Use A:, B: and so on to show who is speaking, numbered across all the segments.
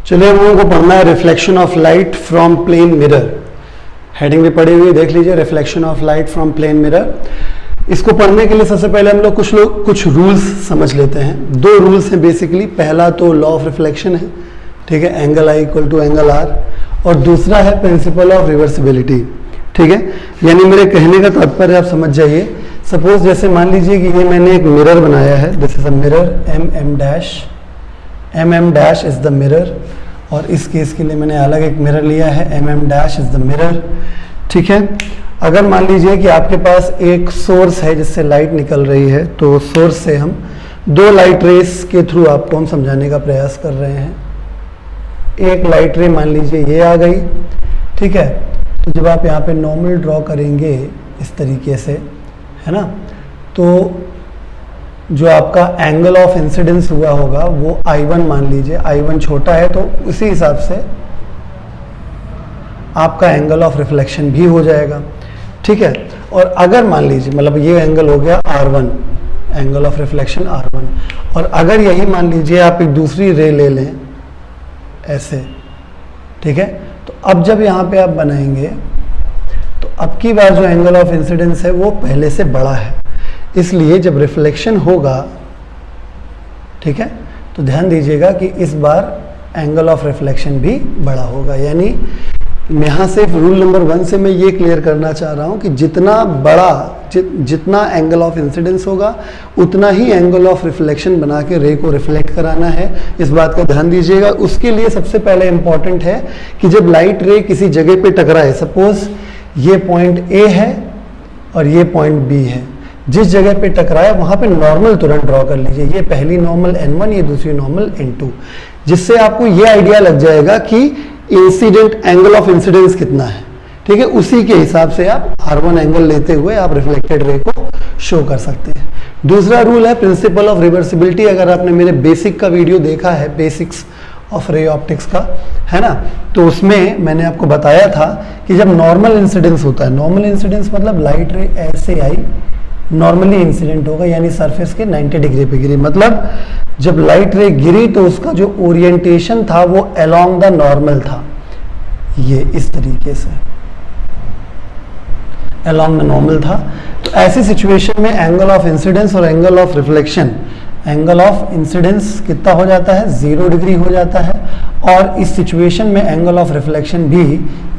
A: चलिए हम लोगों को पढ़ना है reflection of light from plane mirror. Heading भी पढ़ी हुई देख लीजिए, reflection of light from plane mirror. इसको पढ़ने के लिए सबसे पहले हम लोग कुछ रूल्स समझ लेते हैं। दो रूल्स हैं बेसिकली। पहला तो लॉ ऑफ रिफ्लेक्शन है, ठीक है, angle I equal to angle R, और दूसरा है प्रिंसिपल ऑफ रिवर्सिबिलिटी, ठीक है। यानी मेरे कहने का तात्पर्य आप समझ जाइए। सपोज जैसे मान लीजिए कि ये मैंने एक मिरर बनाया है, this is a mirror, M dash is the mirror, और इस केस के लिए मैंने अलग एक मिरर लिया है, M dash is the mirror, ठीक है। अगर मान लीजिए कि आपके पास एक सोर्स है जिससे लाइट निकल रही है, तो सोर्स से हम दो लाइट रेस के थ्रू आपको हम समझाने का प्रयास कर रहे हैं। एक लाइट रे मान लीजिए ये आ गई, ठीक है। तो जब आप यहाँ पे नॉर्मल ड्रॉ करेंगे इस तरीके से, है ना, तो जो आपका एंगल ऑफ इंसिडेंस हुआ होगा वो I1 मान लीजिए, I1 छोटा है तो उसी हिसाब से आपका एंगल ऑफ रिफ्लेक्शन भी हो जाएगा, ठीक है। और अगर मान लीजिए, मतलब ये एंगल हो गया R1, angle of reflection R1, और अगर यही मान लीजिए आप एक दूसरी रे ले लें ऐसे, ठीक है, तो अब जब यहाँ पे आप बनाएंगे तो अब की बार जो एंगल ऑफ इंसिडेंस है वो पहले से बड़ा है, इसलिए जब रिफ्लेक्शन होगा, ठीक है, तो ध्यान दीजिएगा कि इस बार एंगल ऑफ रिफ्लेक्शन भी बड़ा होगा। यानी यहाँ से रूल नंबर 1 से मैं ये क्लियर करना चाह रहा हूँ कि जितना बड़ा जितना एंगल ऑफ इंसिडेंस होगा उतना ही एंगल ऑफ रिफ्लेक्शन बना के रे को रिफ्लेक्ट कराना है। इस बात का ध्यान दीजिएगा। उसके लिए सबसे पहले इंपॉर्टेंट है कि जब लाइट रे किसी जगह पे टकराए, सपोज ये पॉइंट ए है और ये पॉइंट बी है, जिस जगह पे टकराए वहां पे नॉर्मल तुरंत ड्रॉ कर लीजिए। ये पहली नॉर्मल N1, ये दूसरी नॉर्मल N2, जिससे आपको ये आइडिया लग जाएगा कि इंसिडेंट एंगल ऑफ इंसिडेंस कितना है, ठीक है। उसी के हिसाब से आप R1 एंगल लेते हुए आप रिफ्लेक्टेड रे को शो कर सकते हैं। दूसरा रूल है प्रिंसिपल ऑफ रिवर्सिबिलिटी। अगर आपने मेरे बेसिक का वीडियो देखा है, बेसिक्स ऑफ रे ऑप्टिक्स का, है ना, तो उसमें मैंने आपको बताया था कि जब नॉर्मल इंसिडेंस होता है, नॉर्मल इंसिडेंस मतलब लाइट रे ऐसे आई, नॉर्मली इंसिडेंट होगा, यानी सरफेस के 90 डिग्री पे गिरी, मतलब जब लाइट रे गिरी तो उसका जो ओरिएंटेशन था वो अलोंग द नॉर्मल था, ये इस तरीके से अलोंग द नॉर्मल था। तो ऐसी सिचुएशन में एंगल ऑफ इंसिडेंस और angle of reflection, angle of incidence कितना हो जाता है, 0 डिग्री हो जाता है, और इस सिचुएशन में एंगल ऑफ रिफ्लेक्शन भी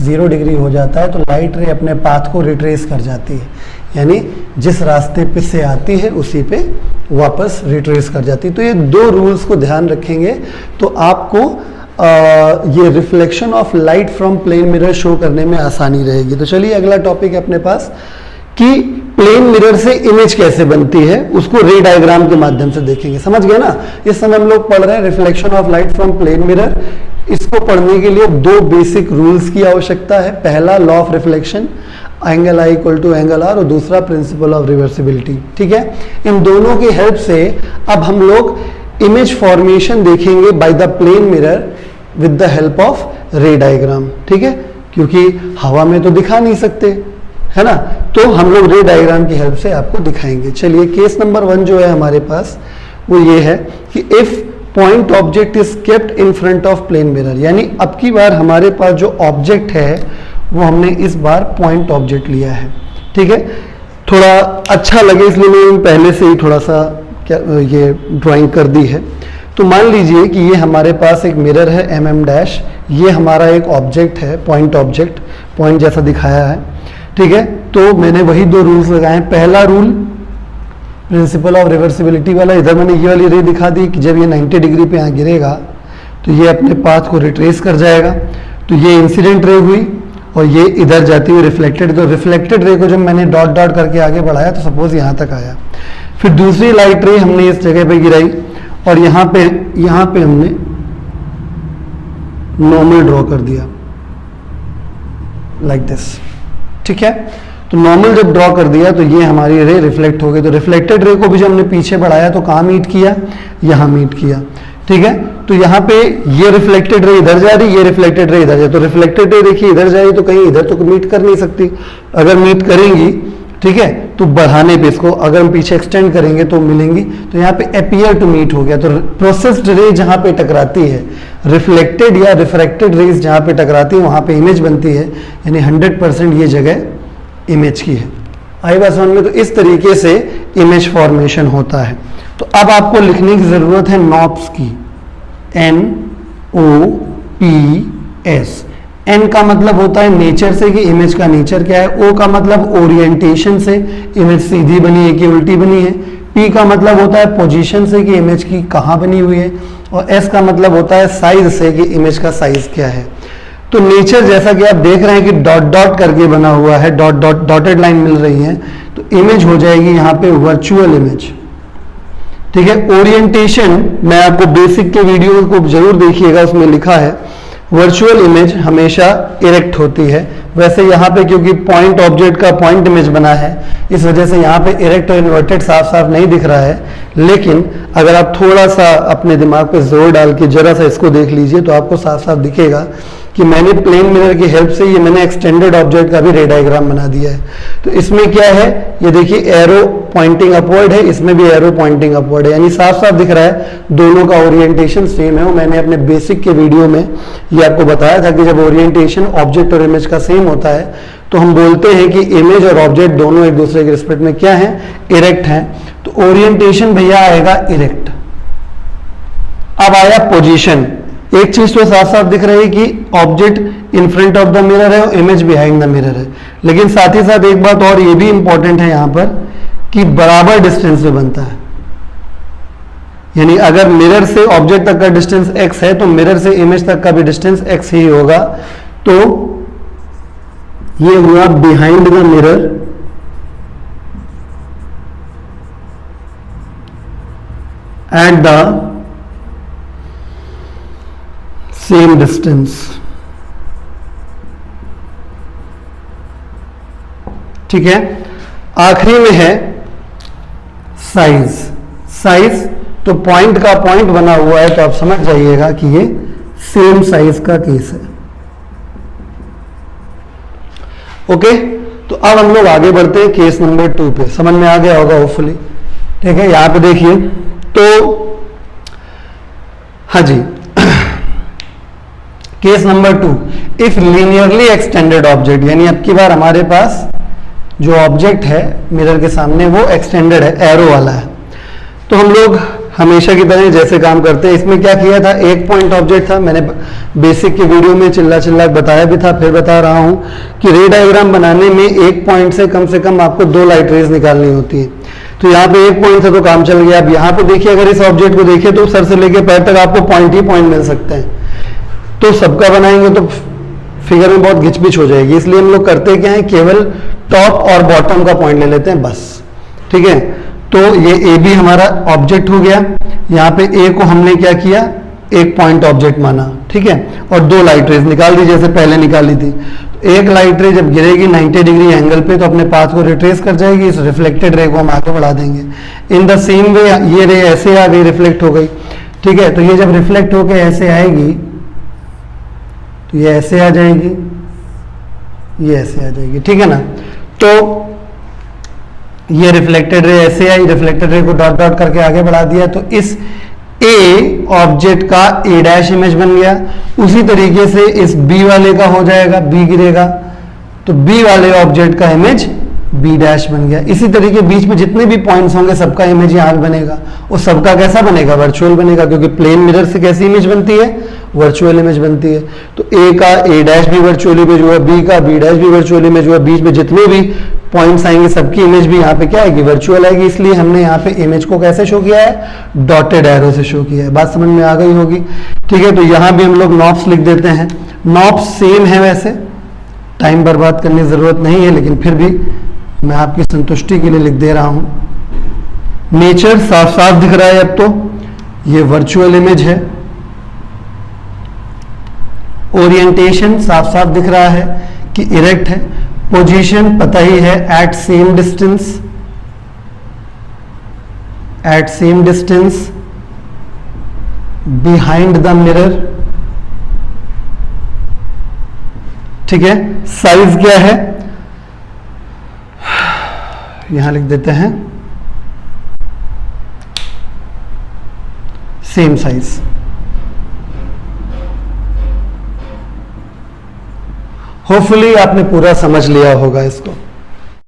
A: 0 डिग्री हो जाता है। तो लाइट रे अपने पाथ को रिट्रेस कर जाती है, यानी जिस रास्ते पे से आती है उसी पे वापस रिट्रेस कर जाती है। तो ये दो रूल्स को ध्यान रखेंगे तो आपको ये reflection of light from plane mirror show करने में आसानी रहेगी। तो चलिए अगला टॉपिक है अपने पास कि प्लेन मिरर से इमेज कैसे बनती है, उसको रे डायग्राम के माध्यम से देखेंगे। समझ गए ना। इस समय हम लोग पढ़ रहे हैं reflection of light from plane mirror. इसको पढ़ने के लिए दो बेसिक रूल्स की आवश्यकता है। पहला law of reflection, angle I equal to angle R, और दूसरा प्रिंसिपल ऑफ रिवर्सिबिलिटी, ठीक है। इन दोनों की हेल्प से अब हम लोग इमेज फॉर्मेशन देखेंगे by the plane mirror with the help of ray diagram, ठीक है, क्योंकि हवा में तो दिखा नहीं सकते, है ना, तो हम लोग रे डायग्राम की हेल्प से आपको दिखाएंगे। चलिए केस नंबर 1 जो है हमारे पास वो ये है कि if point object is kept in front of plane mirror, यानी अब की बार हमारे पास जो ऑब्जेक्ट है वो हमने इस बार पॉइंट ऑब्जेक्ट लिया है, ठीक है। थोड़ा अच्छा लगे इसलिए मैंने पहले से ही थोड़ा सा क्या ये ड्राइंग कर दी है। तो मान लीजिए कि ये हमारे पास एक मिरर है MM डैश, ये हमारा एक ऑब्जेक्ट है, पॉइंट ऑब्जेक्ट, पॉइंट जैसा दिखाया है, ठीक है। तो मैंने वही दो रूल्स लगाए। पहला रूल प्रिंसिपल ऑफ रिवर्सिबिलिटी वाला, इधर मैंने ये वाली रे दिखा दी कि जब ये 90 डिग्री पे यहाँ गिरेगा तो ये अपने पाथ को रिट्रेस कर जाएगा। तो ये इंसिडेंट रे हुई और ये इधर जाती हुई रिफ्लेक्टेड, तो रिफ्लेक्टेड रे को जब मैंने डॉट डॉट करके आगे बढ़ाया तो सपोज यहाँ तक आया। फिर दूसरी लाइट रे हमने इस जगह पे गिराई और यहाँ पे हमने नॉर्मल ड्रॉ कर दिया लाइक दिस, ठीक है। तो नॉर्मल जब ड्रॉ कर दिया तो ये हमारी रे रिफ्लेक्ट हो गई। तो रिफ्लेक्टेड रे को भी जब हमने पीछे बढ़ाया तो कहाँ मीट किया, यहाँ मीट किया, ठीक है। तो यहाँ पे ये रिफ्लेक्टेड रे इधर जा रही, ये रिफ्लेक्टेड रे इधर जा, तो रिफ्लेक्टेड रे देखिए इधर जा रही तो कहीं इधर तो मीट कर नहीं सकती। अगर मीट करेंगी ठीक है, तो बढ़ाने पे इसको अगर हम पीछे एक्सटेंड करेंगे तो मिलेंगी, तो यहाँ पे अपीयर टू मीट हो गया। तो प्रोसेस्ड रे जहाँ पे टकराती है, रिफ्लेक्टेड या रिफ्रैक्टेड रेज जहाँ पे टकराती है वहाँ पे इमेज बनती है, यानी 100% ये जगह इमेज की है। आई बात समझ में? तो इस तरीके से इमेज फॉर्मेशन होता है। तो अब आपको लिखने की जरूरत है नॉप्स की, NOPS। N का मतलब होता है नेचर से कि इमेज का नेचर क्या है, O का मतलब ओरिएंटेशन से इमेज सीधी बनी है कि उल्टी बनी है, P का मतलब होता है पोजीशन से कि इमेज की कहाँ बनी हुई है, और S का मतलब होता है साइज से कि इमेज का साइज क्या है। तो नेचर जैसा कि आप देख रहे हैं कि डॉट डॉट करके बना हुआ है, डॉट डॉट डॉटेड लाइन मिल रही है, तो इमेज हो जाएगी यहाँ पे वर्चुअल इमेज। ठीक है, ओरिएंटेशन मैं आपको बेसिक के वीडियो को जरूर देखिएगा, उसमें लिखा है वर्चुअल इमेज हमेशा इरेक्ट होती है। वैसे यहाँ पे क्योंकि पॉइंट ऑब्जेक्ट का पॉइंट इमेज बना है, इस वजह से यहाँ पे इरेक्ट और इन्वर्टेड साफ साफ नहीं दिख रहा है, लेकिन अगर आप थोड़ा सा अपने दिमाग पे जोर डाल के जरा सा इसको देख लीजिए तो आपको साफ साफ दिखेगा कि मैंने प्लेन मिरर की हेल्प से ये मैंने एक्सटेंडेड ऑब्जेक्ट का भी रे डायग्राम बना दिया है। तो इसमें क्या है, ये देखिए एरो पॉइंटिंग अपवर्ड है, इसमें भी एरो पॉइंटिंग अपवर्ड है, यानी साफ साफ दिख रहा है दोनों का ओरिएंटेशन सेम है। और मैंने अपने बेसिक के वीडियो में ये आपको बताया था कि जब ओरिएंटेशन ऑब्जेक्ट और इमेज का सेम होता है तो हम बोलते हैं कि इमेज और ऑब्जेक्ट दोनों एक दूसरे के रिस्पेक्ट में क्या है, इरेक्ट है। तो ओरिएंटेशन भैया आएगा इरेक्ट। अब आया पोजीशन। एक चीज तो साफ साफ दिख रही है कि object in front of the mirror है और इमेज बिहाइंड द मिरर है, लेकिन साथ ही साथ एक बात और ये भी इंपॉर्टेंट है यहां पर कि बराबर डिस्टेंस में बनता है। यानी अगर मिरर से ऑब्जेक्ट तक का डिस्टेंस x है तो मिरर से इमेज तक का भी डिस्टेंस x ही होगा। तो ये हुआ behind the mirror at the same distance. ठीक है, आखिरी में है साइज। साइज तो पॉइंट का पॉइंट बना हुआ है, तो आप समझ जाइएगा कि ये सेम साइज का केस है। ओके, तो अब हम लोग आगे बढ़ते हैं केस नंबर 2 पे। समझ में आ गया होगा होपफुली। ठीक है, यहां पे देखिए तो हाँ जी, case number 2, if linearly extended object, यानी अब की बार हमारे पास जो ऑब्जेक्ट है मिरर के सामने वो एक्सटेंडेड है, एरो वाला है। तो हम लोग हमेशा की तरह जैसे काम करते हैं, इसमें क्या किया था, एक पॉइंट ऑब्जेक्ट था। मैंने बेसिक के वीडियो में चिल्ला बताया भी था, फिर बता रहा हूं कि रे डायग्राम बनाने में एक पॉइंट से कम आपको 2 लाइट रेज निकालनी होती है। तो यहाँ पे एक पॉइंट से तो काम चल गया। अब यहाँ पे देखिए, अगर इस ऑब्जेक्ट को देखिए तो सर से लेके पैर तक आपको पॉइंट ही पॉइंट मिल सकते हैं। तो सबका बनाएंगे तो फिगर में बहुत घिचपिच हो जाएगी, इसलिए हम लोग करते क्या है, केवल टॉप और बॉटम का पॉइंट ले लेते हैं बस। ठीक है, तो ये ए बी हमारा ऑब्जेक्ट हो गया। यहाँ पे ए को हमने क्या किया, एक पॉइंट ऑब्जेक्ट माना। ठीक है, और 2 लाइट रेज निकाल दी जैसे पहले निकाली थी। तो एक लाइट रे जब गिरेगी 90 डिग्री एंगल पे तो अपने पाथ को रिट्रेस कर जाएगी, इस रिफ्लेक्टेड रे को हम आगे बढ़ा देंगे। इन द सेम वे ये रे ऐसे आ गई, रिफ्लेक्ट हो गई। ठीक है, तो ये जब रिफ्लेक्ट होकर ऐसे आएगी तो ये ऐसे आ जाएगी, ये ऐसे आ जाएगी। ठीक है ना, तो ये रिफ्लेक्टेड रे ऐसे आई, reflected ray co dot dot करके आगे बढ़ा दिया, तो इस ए ऑब्जेक्ट का ए डैश इमेज बन गया। उसी तरीके से इस बी वाले का हो जाएगा, बी गिरेगा तो बी वाले ऑब्जेक्ट का इमेज बी डैश बन गया। इसी तरीके बीच में जितने भी पॉइंट्स होंगे सबका इमेज यहाँ बनेगा, और सबका कैसा बनेगा, वर्चुअल बनेगा, क्योंकि प्लेन मिरर से कैसी इमेज बनती है, वर्चुअल इमेज बनती है। तो ए का ए डैश भी वर्चुअल इमेज हुआ, बी का बी डैश भी वर्चुअल इमेज हुआ, बीच में जितने भी पॉइंट्स आएंगे सबकी इमेज भी यहाँ पे क्या आएगी, वर्चुअल आएगी। इसलिए हमने यहाँ पे इमेज को कैसे शो किया है, डॉटेड एरो से शो किया है। बात समझ में आ गई होगी। ठीक है, तो यहाँ भी हम लोग नॉप्स लिख देते हैं। नॉप्स सेम है, वैसे टाइम बर्बाद करने की जरूरत नहीं है, लेकिन फिर भी मैं आपकी संतुष्टि के लिए लिख दे रहा हूं। नेचर साफ साफ दिख रहा है, अब तो ये वर्चुअल इमेज है। ओरिएंटेशन साफ साफ दिख रहा है कि इरेक्ट है। पोजीशन पता ही है, at same distance, at same distance behind the mirror. ठीक है, साइज क्या है, यहां लिख देते हैं सेम साइज। होपफुली आपने पूरा समझ लिया होगा इसको।